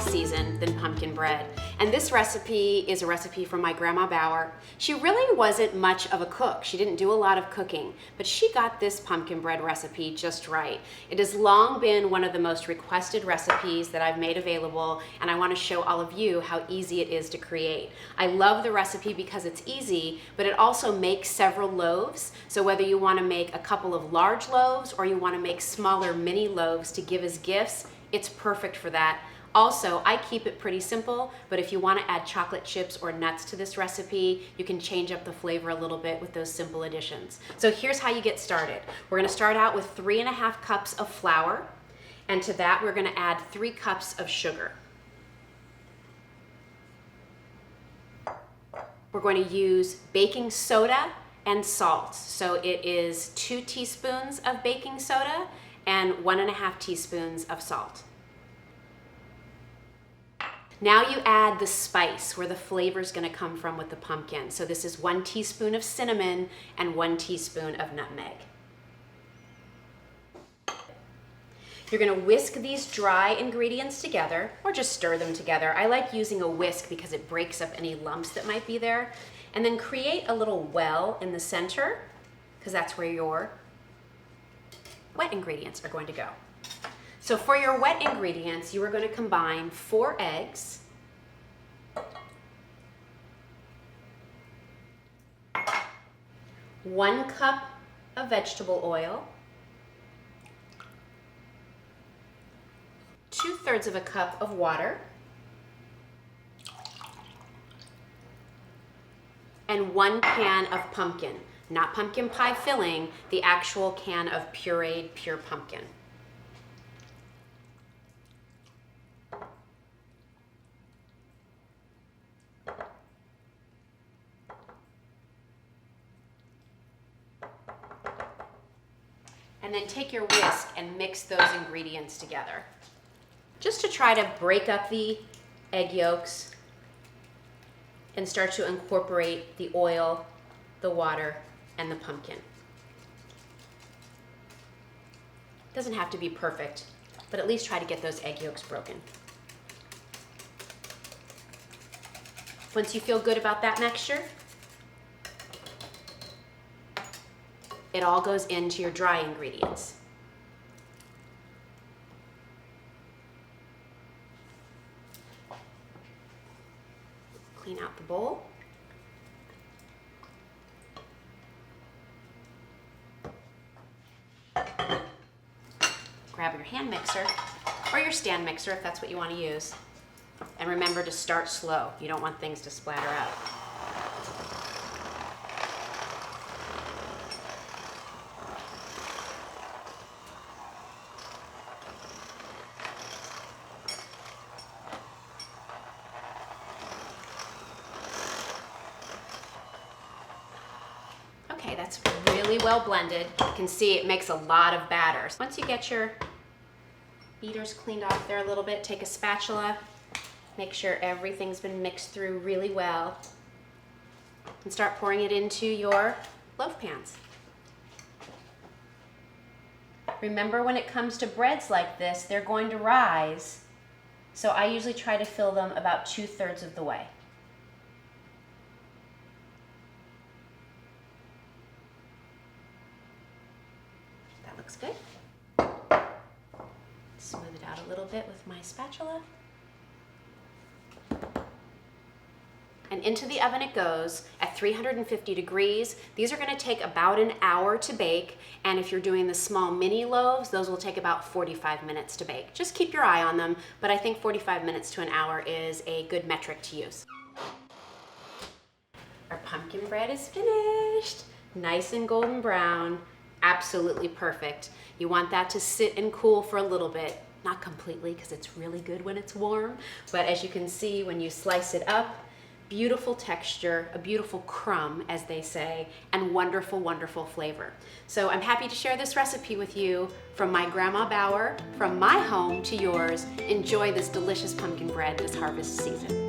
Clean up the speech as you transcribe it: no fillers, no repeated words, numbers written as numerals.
season than pumpkin bread. And this recipe is a recipe from my Grandma Bauer. She really wasn't much of a cook. She didn't do a lot of cooking, but she got this pumpkin bread recipe just right. It has long been one of the most requested recipes that I've made available, and I want to show all of you how easy it is to create. I love the recipe because it's easy, but it also makes several loaves. So whether you want to make a couple of large loaves or you want to make smaller mini loaves to give as gifts, it's perfect for that. Also, I keep it pretty simple, but if you want to add chocolate chips or nuts to this recipe, you can change up the flavor a little bit with those simple additions. So here's how you get started. We're going to start out with 3.5 cups of flour, and to that we're going to add 3 cups of sugar. We're going to use baking soda and salt. So it is 2 teaspoons of baking soda and 1.5 teaspoons of salt. Now you add the spice, where the flavor is going to come from with the pumpkin. So this is 1 teaspoon of cinnamon and 1 teaspoon of nutmeg. You're going to whisk these dry ingredients together, or just stir them together. I like using a whisk because it breaks up any lumps that might be there. And then create a little well in the center, because that's where your wet ingredients are going to go. So for your wet ingredients, you are going to combine 4 eggs, 1 cup of vegetable oil, 2/3 of a cup of water, and 1 can of pumpkin. Not pumpkin pie filling, the actual can of pureed pure pumpkin. And then take your whisk and mix those ingredients together. Just to try to break up the egg yolks and start to incorporate the oil, the water, and the pumpkin. Doesn't have to be perfect, but at least try to get those egg yolks broken. Once you feel good about that mixture, it all goes into your dry ingredients. Clean out the bowl. Grab your hand mixer or your stand mixer if that's what you want to use. And remember to start slow. You don't want things to splatter out. Okay, that's really well blended. You can see it makes a lot of batter. Once you get your beaters cleaned off there a little bit, take a spatula, make sure everything's been mixed through really well, and start pouring it into your loaf pans. Remember, when it comes to breads like this, they're going to rise, so I usually try to fill them about 2/3 of the way. Looks good. Smooth it out a little bit with my spatula. And into the oven it goes at 350 degrees. These are going to take about an hour to bake, and if you're doing the small mini loaves, those will take about 45 minutes to bake. Just keep your eye on them, but I think 45 minutes to an hour is a good metric to use. Our pumpkin bread is finished. Nice and golden brown. Absolutely perfect. You want that to sit and cool for a little bit. Not completely, because it's really good when it's warm, but as you can see, when you slice it up, beautiful texture, a beautiful crumb, as they say, and wonderful, wonderful flavor. So I'm happy to share this recipe with you from my Grandma Bauer, from my home to yours. Enjoy this delicious pumpkin bread this harvest season.